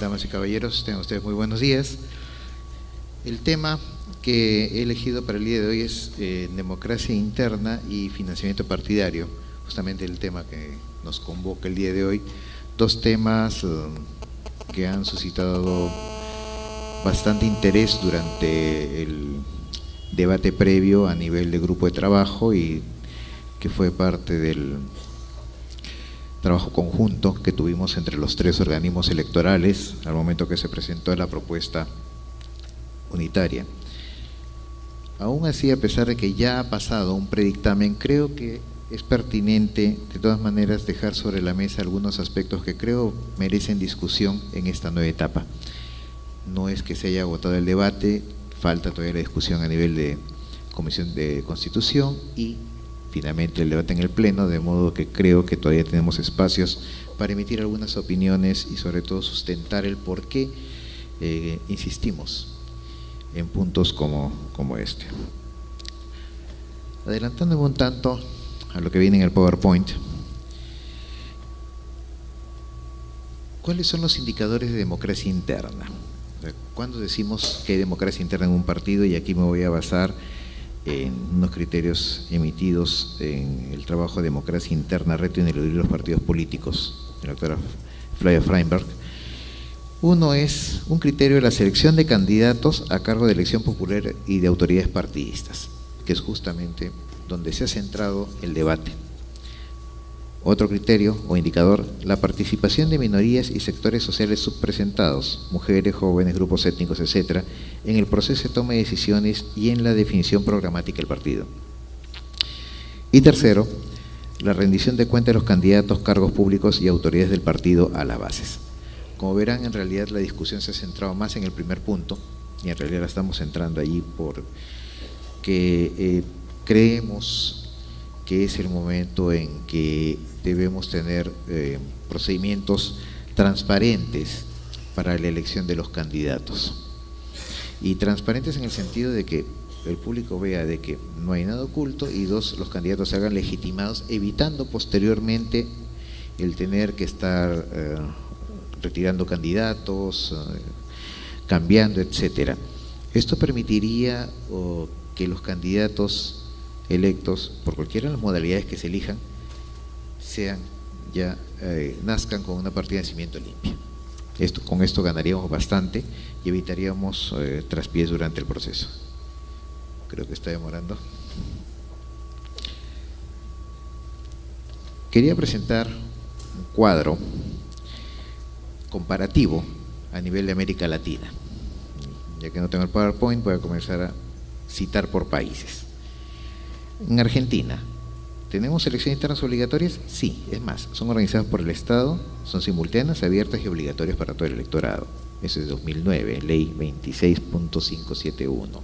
damas y caballeros, tengan ustedes muy buenos días. El tema que he elegido para el día de hoy es democracia interna y financiamiento partidario, justamente el tema que nos convoca el día de hoy. Dos temas que han suscitado bastante interés durante el debate previo a nivel de grupo de trabajo y que fue parte del trabajo conjunto que tuvimos entre los tres organismos electorales al momento que se presentó la propuesta unitaria. Aún así, a pesar de que ya ha pasado un predictamen, creo que es pertinente de todas maneras dejar sobre la mesa algunos aspectos que creo merecen discusión en esta nueva etapa. No es que se haya agotado el debate, falta todavía la discusión a nivel de Comisión de Constitución y finalmente el debate en el Pleno, de modo que creo que todavía tenemos espacios para emitir algunas opiniones y sobre todo sustentar el por qué insistimos en puntos como este. Adelantándome un tanto a lo que viene en el PowerPoint, ¿cuáles son los indicadores de democracia interna? ¿Cuándo decimos que hay democracia interna en un partido? Y aquí me voy a basar en unos criterios emitidos en el trabajo de democracia interna, reto ineludible de los partidos políticos, de la doctora Flavia Freinberg. Uno es un criterio de la selección de candidatos a cargo de elección popular y de autoridades partidistas, que es justamente donde se ha centrado el debate. Otro criterio o indicador, la participación de minorías y sectores sociales subpresentados, mujeres, jóvenes, grupos étnicos, etcétera, en el proceso de toma de decisiones y en la definición programática del partido. Y tercero, la rendición de cuentas de los candidatos, cargos públicos y autoridades del partido a las bases. Como verán, en realidad la discusión se ha centrado más en el primer punto, y en realidad la estamos centrando allí porque creemos que es el momento en que debemos tener procedimientos transparentes para la elección de los candidatos. Y transparentes en el sentido de que el público vea de que no hay nada oculto y dos, los candidatos se hagan legitimados, evitando posteriormente el tener que estar retirando candidatos, cambiando, etcétera. Esto permitiría que los candidatos electos, por cualquiera de las modalidades que se elijan, nazcan con una partida de nacimiento limpia. Con esto ganaríamos bastante y evitaríamos traspiés durante el proceso. Creo que está demorando. Quería presentar un cuadro comparativo a nivel de América Latina. Ya que no tengo el PowerPoint, voy a comenzar a citar por países. En Argentina, ¿tenemos elecciones internas obligatorias? Sí, es más, son organizadas por el Estado, son simultáneas, abiertas y obligatorias para todo el electorado. Eso es de 2009, ley 26.571.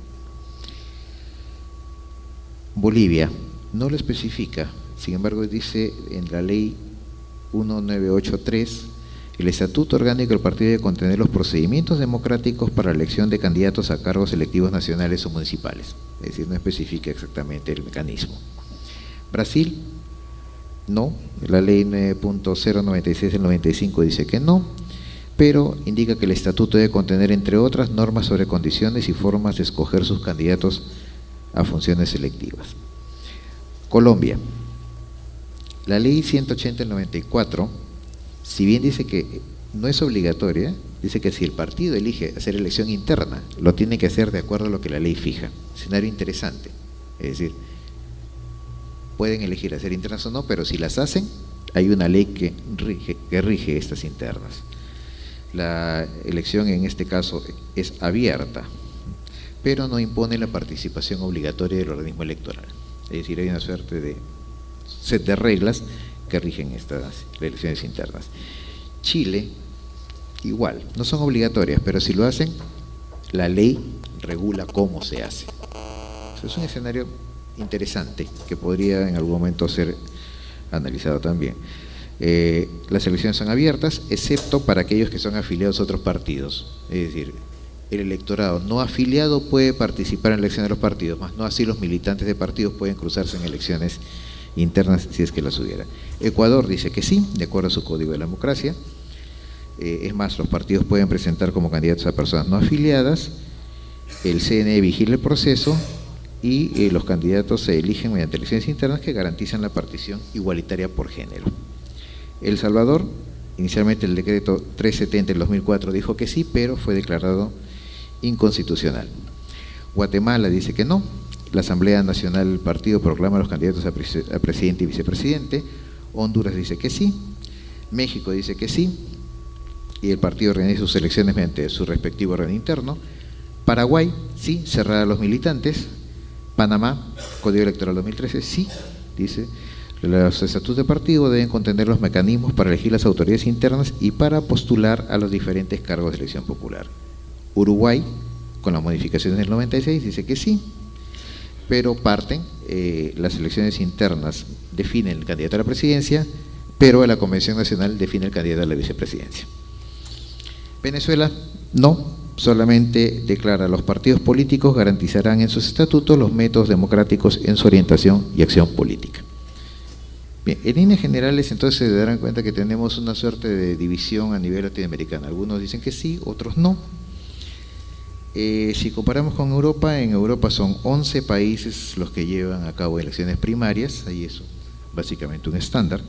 Bolivia, no lo especifica, sin embargo dice en la ley 1983, el estatuto orgánico del partido debe contener los procedimientos democráticos para la elección de candidatos a cargos electivos nacionales o municipales. Es decir, no especifica exactamente el mecanismo. Brasil, no, la ley 9.096 del 95 dice que no, pero indica que el estatuto debe contener, entre otras, normas sobre condiciones y formas de escoger sus candidatos a funciones selectivas. Colombia, la ley 180 del 94, si bien dice que no es obligatoria, dice que si el partido elige hacer elección interna, lo tiene que hacer de acuerdo a lo que la ley fija. Escenario interesante, es decir, pueden elegir hacer internas o no, pero si las hacen, hay una ley que rige estas internas. La elección en este caso es abierta, pero no impone la participación obligatoria del organismo electoral. Es decir, hay una suerte de set de reglas que rigen estas elecciones internas. Chile, igual, no son obligatorias, pero si lo hacen, la ley regula cómo se hace. Es un escenario interesante que podría en algún momento ser analizado también. Las elecciones son abiertas, excepto para aquellos que son afiliados a otros partidos. Es decir, el electorado no afiliado puede participar en elecciones de los partidos, más no así los militantes de partidos pueden cruzarse en elecciones internas si es que las hubiera. Ecuador dice que sí, de acuerdo a su Código de la Democracia. Es más, los partidos pueden presentar como candidatos a personas no afiliadas, el CNE vigila el proceso y los candidatos se eligen mediante elecciones internas que garantizan la partición igualitaria por género. El Salvador, inicialmente el decreto 370 del 2004 dijo que sí, pero fue declarado inconstitucional. Guatemala dice que no. La Asamblea Nacional del Partido proclama a los candidatos a presidente y vicepresidente. Honduras dice que sí. México dice que sí. Y el partido organiza sus elecciones mediante su respectivo orden interno. Paraguay, sí, cerrada a los militantes. Panamá, Código Electoral 2013, sí, dice, los estatutos de partido deben contener los mecanismos para elegir las autoridades internas y para postular a los diferentes cargos de elección popular. Uruguay, con las modificaciones del 96, dice que sí, pero parten, las elecciones internas definen el candidato a la presidencia, pero la Convención Nacional define el candidato a la vicepresidencia. Venezuela, no. Solamente declara: los partidos políticos garantizarán en sus estatutos los métodos democráticos en su orientación y acción política. Bien, en líneas generales entonces se darán cuenta que tenemos una suerte de división a nivel latinoamericano. Algunos dicen que sí, otros no. Si comparamos con Europa, en Europa son 11 países los que llevan a cabo elecciones primarias, ahí es básicamente un estándar.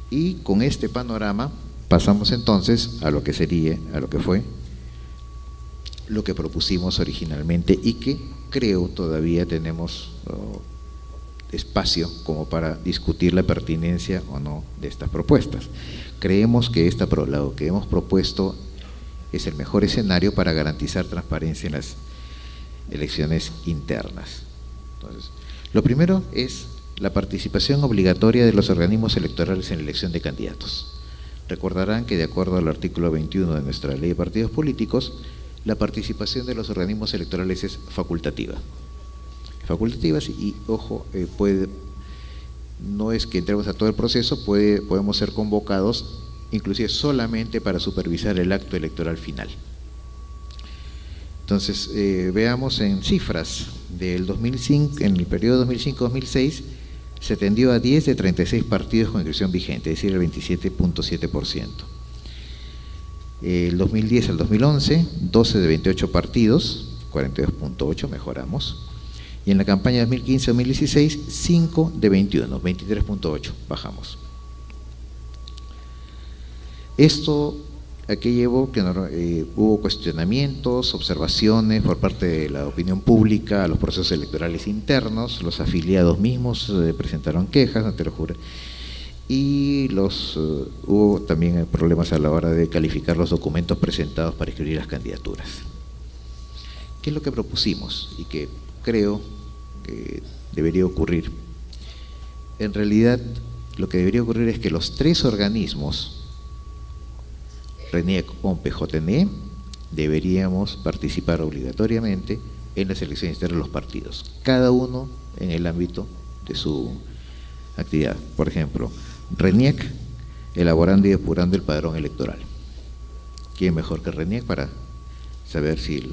Y con este panorama pasamos entonces a lo que sería, a lo que fue, lo que propusimos originalmente y que creo todavía tenemos espacio como para discutir la pertinencia o no de estas propuestas. Creemos que lo que hemos propuesto es el mejor escenario para garantizar transparencia en las elecciones internas. Entonces, lo primero es la participación obligatoria de los organismos electorales en la elección de candidatos. Recordarán que de acuerdo al artículo 21 de nuestra Ley de Partidos Políticos, la participación de los organismos electorales es facultativa. Facultativas y, ojo, no es que entremos a todo el proceso, podemos ser convocados inclusive solamente para supervisar el acto electoral final. Entonces, veamos en cifras del 2005, en el periodo 2005-2006, se tendió a 10 de 36 partidos con inscripción vigente, es decir, el 27.7%. El 2010 al 2011, 12 de 28 partidos, 42.8%, mejoramos. Y en la campaña 2015-2016, 5 de 21, 23.8%, bajamos. Esto ¿a qué llevó? Que hubo cuestionamientos, observaciones por parte de la opinión pública a los procesos electorales internos, los afiliados mismos presentaron quejas ante los jurados y hubo también problemas a la hora de calificar los documentos presentados para inscribir las candidaturas. ¿Qué es lo que propusimos y que creo que debería ocurrir? En realidad, lo que debería ocurrir es que los tres organismos, RENIEC, OMPE, JNE, deberíamos participar obligatoriamente en las elecciones internas de los partidos, cada uno en el ámbito de su actividad. Por ejemplo, RENIEC elaborando y depurando el padrón electoral. ¿Quién mejor que RENIEC para saber si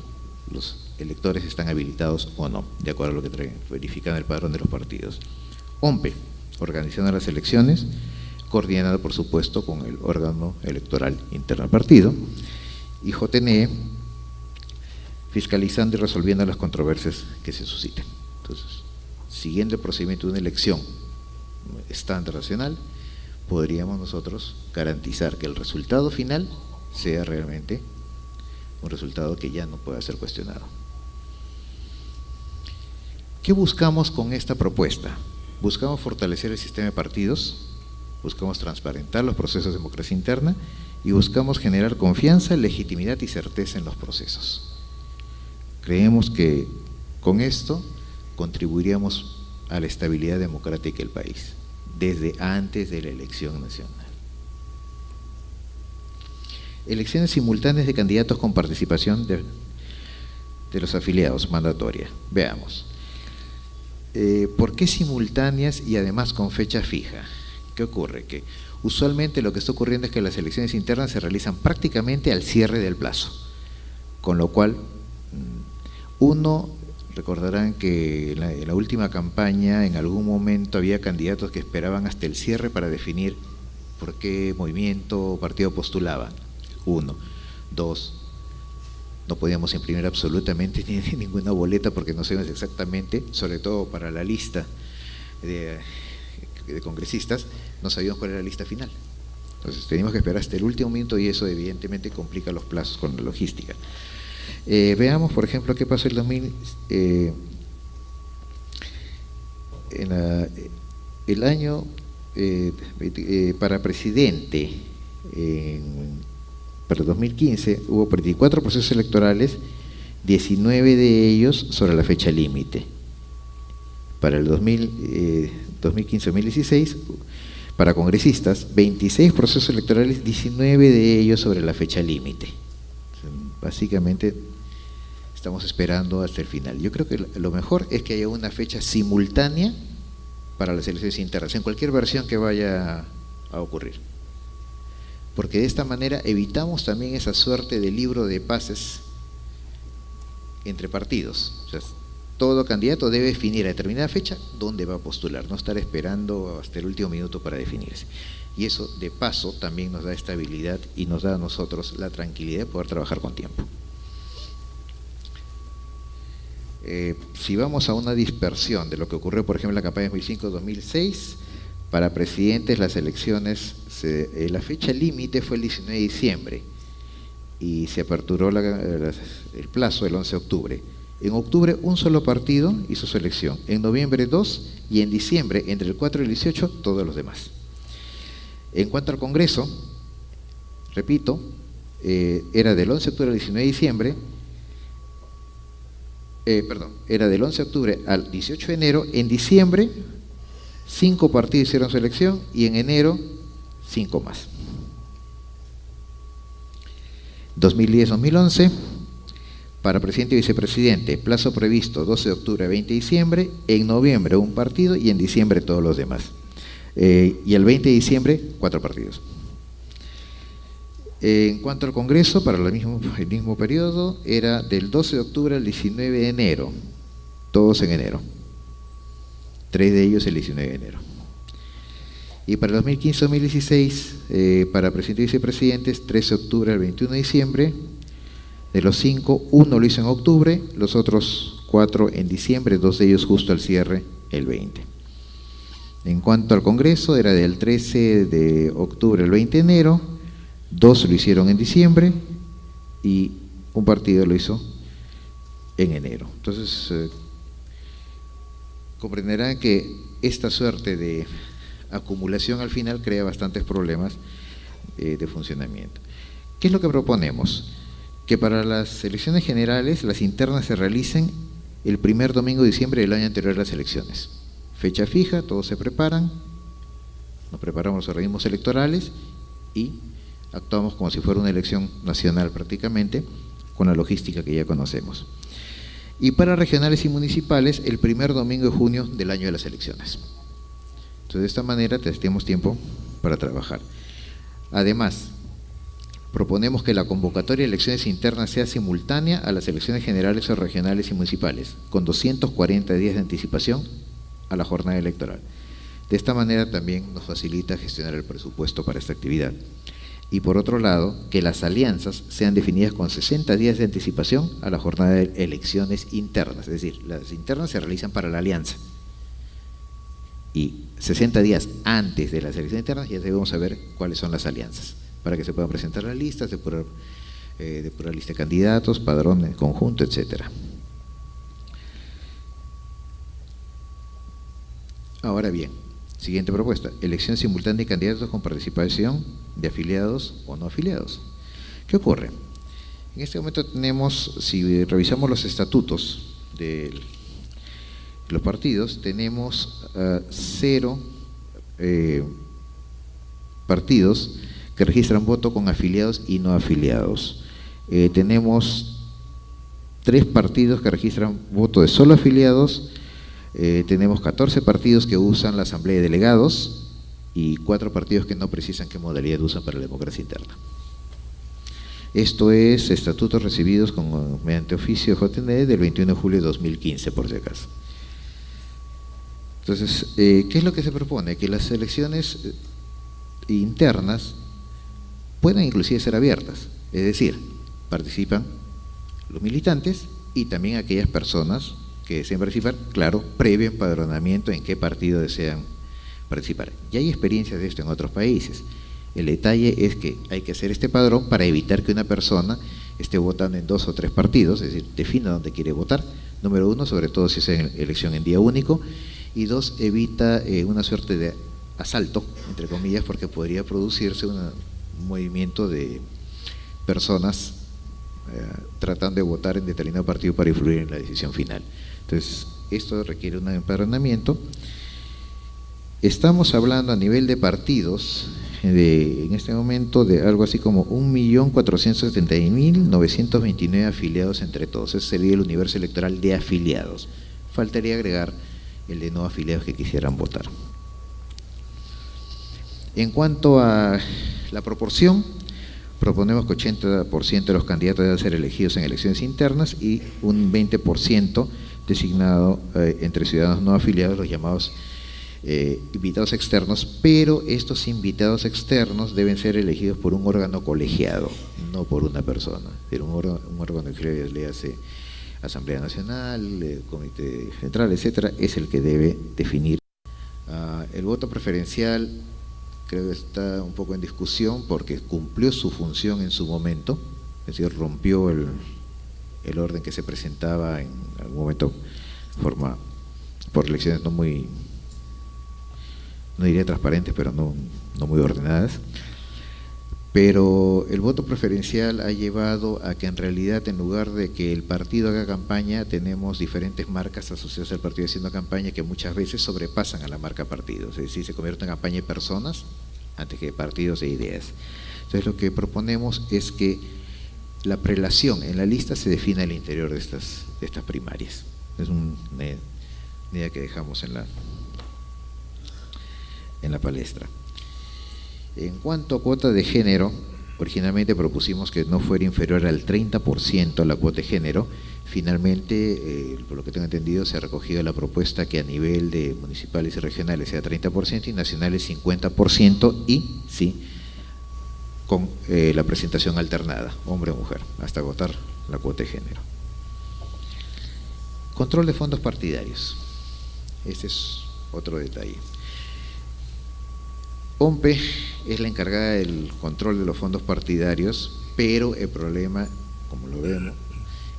los electores están habilitados o no, de acuerdo a lo que verifican el padrón de los partidos? OMPE, organizando las elecciones, coordinado por supuesto con el órgano electoral interno al partido, y JNE, fiscalizando y resolviendo las controversias que se susciten. Entonces, siguiendo el procedimiento de una elección estándar nacional, podríamos nosotros garantizar que el resultado final sea realmente un resultado que ya no pueda ser cuestionado. ¿Qué buscamos con esta propuesta? Buscamos fortalecer el sistema de partidos, buscamos transparentar los procesos de democracia interna y buscamos generar confianza, legitimidad y certeza en los procesos. Creemos que con esto contribuiríamos a la estabilidad democrática del país, desde antes de la elección nacional. Elecciones simultáneas de candidatos con participación de los afiliados, mandatoria. Veamos. ¿Por qué simultáneas y además con fecha fija? ¿Qué ocurre? Que usualmente lo que está ocurriendo es que las elecciones internas se realizan prácticamente al cierre del plazo, con lo cual recordarán que en la última campaña en algún momento había candidatos que esperaban hasta el cierre para definir por qué movimiento o partido postulaban. Uno. Dos, no podíamos imprimir absolutamente ninguna boleta porque no sabíamos exactamente, sobre todo para la lista de congresistas, no sabíamos cuál era la lista final. Entonces teníamos que esperar hasta el último minuto y eso evidentemente complica los plazos con la logística. Veamos, por ejemplo, qué pasó el año para presidente. Para el 2015 hubo 24 procesos electorales, 19 de ellos sobre la fecha límite. Para el 2015-2016, para congresistas, 26 procesos electorales, 19 de ellos sobre la fecha límite. Básicamente estamos esperando hasta el final. Yo creo que lo mejor es que haya una fecha simultánea para las elecciones internas, en cualquier versión que vaya a ocurrir. Porque de esta manera evitamos también esa suerte de libro de pases entre partidos. O sea, todo candidato debe definir a determinada fecha dónde va a postular, no estar esperando hasta el último minuto para definirse. Y eso, de paso, también nos da estabilidad y nos da a nosotros la tranquilidad de poder trabajar con tiempo. Si vamos a una dispersión de lo que ocurrió, por ejemplo, en la campaña de 2005-2006, para presidentes las elecciones, la fecha límite fue el 19 de diciembre y se aperturó el plazo el 11 de octubre. En octubre un solo partido hizo su elección, en noviembre dos y en diciembre, entre el 4 y el 18, todos los demás. En cuanto al Congreso, repito, era del 11 de octubre al 19 de diciembre, era del 11 de octubre al 18 de enero, en diciembre 5 partidos hicieron su elección y en enero 5 más. 2010-2011, para presidente y vicepresidente, plazo previsto 12 de octubre a 20 de diciembre, en noviembre un partido y en diciembre todos los demás. Y el 20 de diciembre 4 partidos. En cuanto al Congreso, para el mismo periodo, era del 12 de octubre al 19 de enero, todos en enero. 3 de ellos el 19 de enero. Y para el 2015-2016, para presidente y vicepresidentes, 13 de octubre al 21 de diciembre. De los 5, 1 lo hizo en octubre, los otros 4 en diciembre, 2 de ellos justo al cierre, el 20. En cuanto al Congreso, era del 13 de octubre al 20 de enero, 2 lo hicieron en diciembre y un partido lo hizo en enero. Entonces, comprenderán que esta suerte de acumulación al final crea bastantes problemas de funcionamiento. ¿Qué es lo que proponemos? Que para las elecciones generales, las internas se realicen el primer domingo de diciembre del año anterior a las elecciones. Fecha fija, todos se preparan, nos preparamos los organismos electorales y actuamos como si fuera una elección nacional prácticamente, con la logística que ya conocemos. Y para regionales y municipales, el primer domingo de junio del año de las elecciones. Entonces, de esta manera tenemos tiempo para trabajar. Además, proponemos que la convocatoria de elecciones internas sea simultánea a las elecciones generales o regionales y municipales, con 240 días de anticipación a la jornada electoral. De esta manera también nos facilita gestionar el presupuesto para esta actividad. Y por otro lado, que las alianzas sean definidas con 60 días de anticipación a la jornada de elecciones internas, es decir, las internas se realizan para la alianza. Y 60 días antes de las elecciones internas ya debemos saber cuáles son las alianzas, para que se puedan presentar las listas, depurar lista de candidatos, padrón conjunto, etcétera. Ahora bien, siguiente propuesta: elección simultánea de candidatos con participación de afiliados o no afiliados. ¿Qué ocurre? En este momento tenemos, si revisamos los estatutos de los partidos, tenemos 0 partidos que registran voto con afiliados y no afiliados. Tenemos 3 partidos que registran voto de solo afiliados. Tenemos 14 partidos que usan la asamblea de delegados y 4 partidos que no precisan qué modalidad usan para la democracia interna. Esto es estatutos recibidos mediante oficio JNE del 21 de julio de 2015, por si acaso. Entonces, ¿qué es lo que se propone? Que las elecciones internas pueden inclusive ser abiertas, es decir, participan los militantes y también aquellas personas que deseen participar, claro, previo empadronamiento en qué partido desean participar. Ya hay experiencias de esto en otros países. El detalle es que hay que hacer este padrón para evitar que una persona esté votando en 2 o 3 partidos, es decir, defina dónde quiere votar. Número 1, sobre todo si es elección en día único, y 2, evita una suerte de asalto, entre comillas, porque podría producirse un movimiento de personas tratando de votar en determinado partido para influir en la decisión final. Entonces, esto requiere un empadronamiento. Estamos hablando a nivel de partidos, en este momento, de algo así como 1.470.929 afiliados entre todos. Ese sería el universo electoral de afiliados. Faltaría agregar el de no afiliados que quisieran votar. En cuanto a la proporción, proponemos que 80% de los candidatos deben ser elegidos en elecciones internas y un 20% designado entre ciudadanos no afiliados, los llamados invitados externos, pero estos invitados externos deben ser elegidos por un órgano colegiado, no por una persona. Pero un órgano que le hace Asamblea Nacional, Comité Central, etcétera, es el que debe definir. El voto preferencial creo que está un poco en discusión porque cumplió su función en su momento, es decir, rompió el orden que se presentaba en algún momento por elecciones no diría transparentes, pero no muy ordenadas. Pero el voto preferencial ha llevado a que en realidad, en lugar de que el partido haga campaña, tenemos diferentes marcas asociadas al partido haciendo campaña que muchas veces sobrepasan a la marca partido, es decir, se convierte en campaña de personas antes que de partidos e ideas. Entonces lo que proponemos es que la prelación en la lista se defina al interior de estas primarias. Es una idea que dejamos en la palestra. En cuanto a cuota de género, originalmente propusimos que no fuera inferior al 30% la cuota de género. Finalmente, por lo que tengo entendido, se ha recogido la propuesta que a nivel de municipales y regionales sea 30% y nacionales 50%, y sí, con la presentación alternada, hombre o mujer, hasta agotar la cuota de género. Control de fondos partidarios. Este es otro detalle. OMPE es la encargada del control de los fondos partidarios, pero el problema, como lo vemos,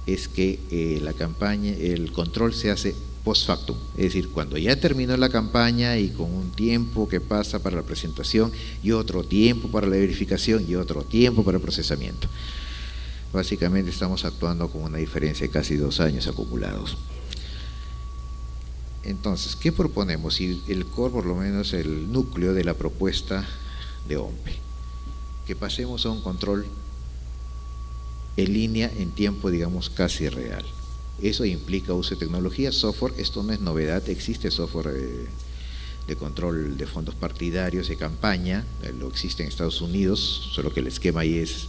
es que el control se hace post factum, es decir, cuando ya terminó la campaña y con un tiempo que pasa para la presentación y otro tiempo para la verificación y otro tiempo para el procesamiento. Básicamente estamos actuando con una diferencia de casi 2 años acumulados. Entonces, ¿qué proponemos? Y el core, por lo menos el núcleo de la propuesta de OMPE, que pasemos a un control en línea en tiempo, digamos, casi real. Eso implica uso de tecnología, software. Esto no es novedad, existe software de control de fondos partidarios, de campaña, lo existe en Estados Unidos, solo que el esquema ahí es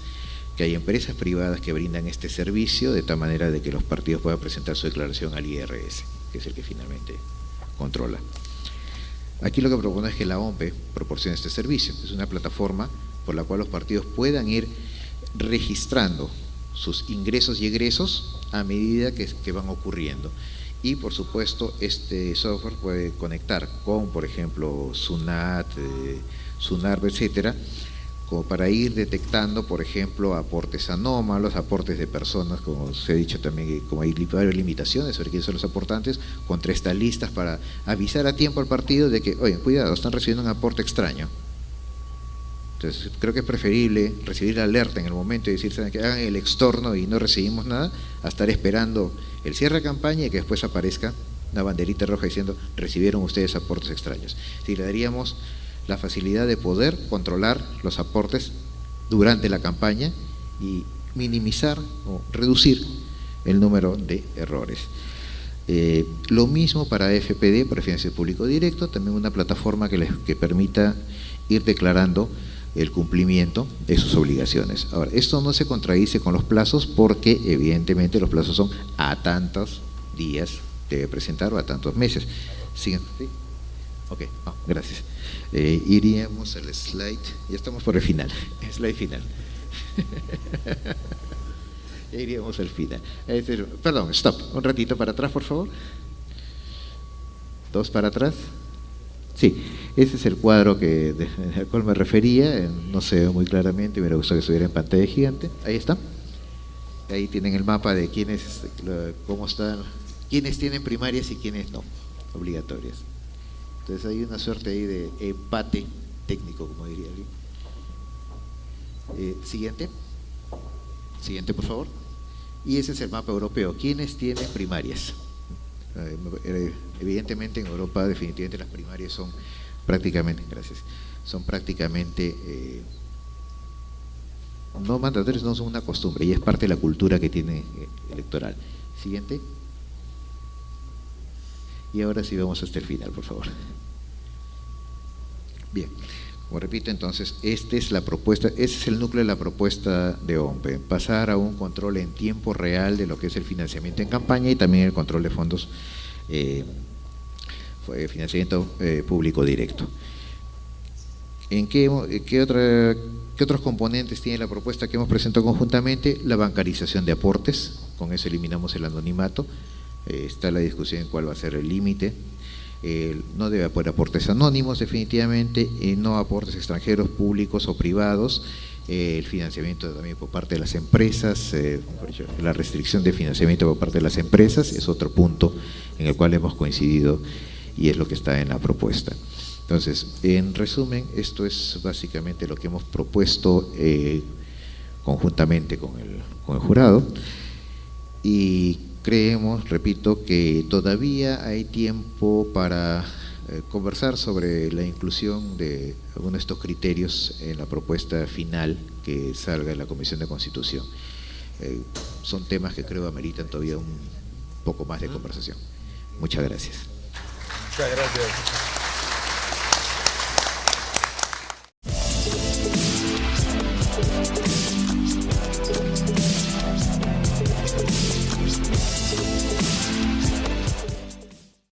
que hay empresas privadas que brindan este servicio de tal manera de que los partidos puedan presentar su declaración al IRS, que es el que finalmente controla. Aquí lo que propone es que la OMPE proporcione este servicio. Es una plataforma por la cual los partidos puedan ir registrando sus ingresos y egresos a medida que van ocurriendo. Y por supuesto este software puede conectar con, por ejemplo, SUNAT, SUNARB, etcétera, como para ir detectando, por ejemplo, aportes anómalos, aportes de personas, como se ha dicho también, como hay varias limitaciones sobre quiénes son los aportantes, contra estas listas para avisar a tiempo al partido de que, oye, cuidado, están recibiendo un aporte extraño. Entonces, creo que es preferible recibir la alerta en el momento y decir, ¿saben que hagan el extorno y no recibimos nada? A estar esperando el cierre de campaña y que después aparezca una banderita roja diciendo, recibieron ustedes aportes extraños. Si le daríamos la facilidad de poder controlar los aportes durante la campaña y minimizar o reducir el número de errores. Lo mismo para FPD, para Financiamiento Público Directo, también una plataforma que permita ir declarando el cumplimiento de sus obligaciones. Ahora, esto no se contradice con los plazos porque evidentemente los plazos son a tantos días debe presentar o a tantos meses. ¿Sí? Ok, gracias. Iríamos al slide, ya estamos por el final, slide final. Ya iríamos al final. Perdón, stop, un ratito para atrás, por favor. Dos para atrás. Sí, ese es el cuadro al cual me refería, no se ve muy claramente, me hubiera gustado que estuviera en pantalla gigante. Ahí está. Ahí tienen el mapa de quiénes, cómo están, quiénes tienen primarias y quiénes no, obligatorias. Entonces hay una suerte ahí de empate técnico, como diría alguien. Siguiente. Siguiente, por favor. Y ese es el mapa europeo. ¿Quiénes tienen primarias? Evidentemente en Europa definitivamente las primarias son prácticamente, gracias, son prácticamente no mandatorias, no son una costumbre y es parte de la cultura que tiene electoral. Siguiente. Y ahora sí vamos hasta el final, por favor. Bien, como repito, entonces, esta es la propuesta, ese es el núcleo de la propuesta de OMPE, pasar a un control en tiempo real de lo que es el financiamiento en campaña y también el control de fondos, financiamiento público directo. ¿En qué otros componentes tiene la propuesta que hemos presentado conjuntamente? La bancarización de aportes, con eso eliminamos el anonimato, está la discusión en cuál va a ser el límite. No debe haber aportes anónimos definitivamente, no aportes extranjeros, públicos o privados, el financiamiento también por parte de las empresas, la restricción de financiamiento por parte de las empresas es otro punto en el cual hemos coincidido y es lo que está en la propuesta. Entonces, en resumen, esto es básicamente lo que hemos propuesto conjuntamente con el jurado y creemos, repito, que todavía hay tiempo para conversar sobre la inclusión de algunos de estos criterios en la propuesta final que salga de la Comisión de Constitución. Son temas que creo ameritan todavía un poco más de conversación. Muchas gracias. Muchas gracias.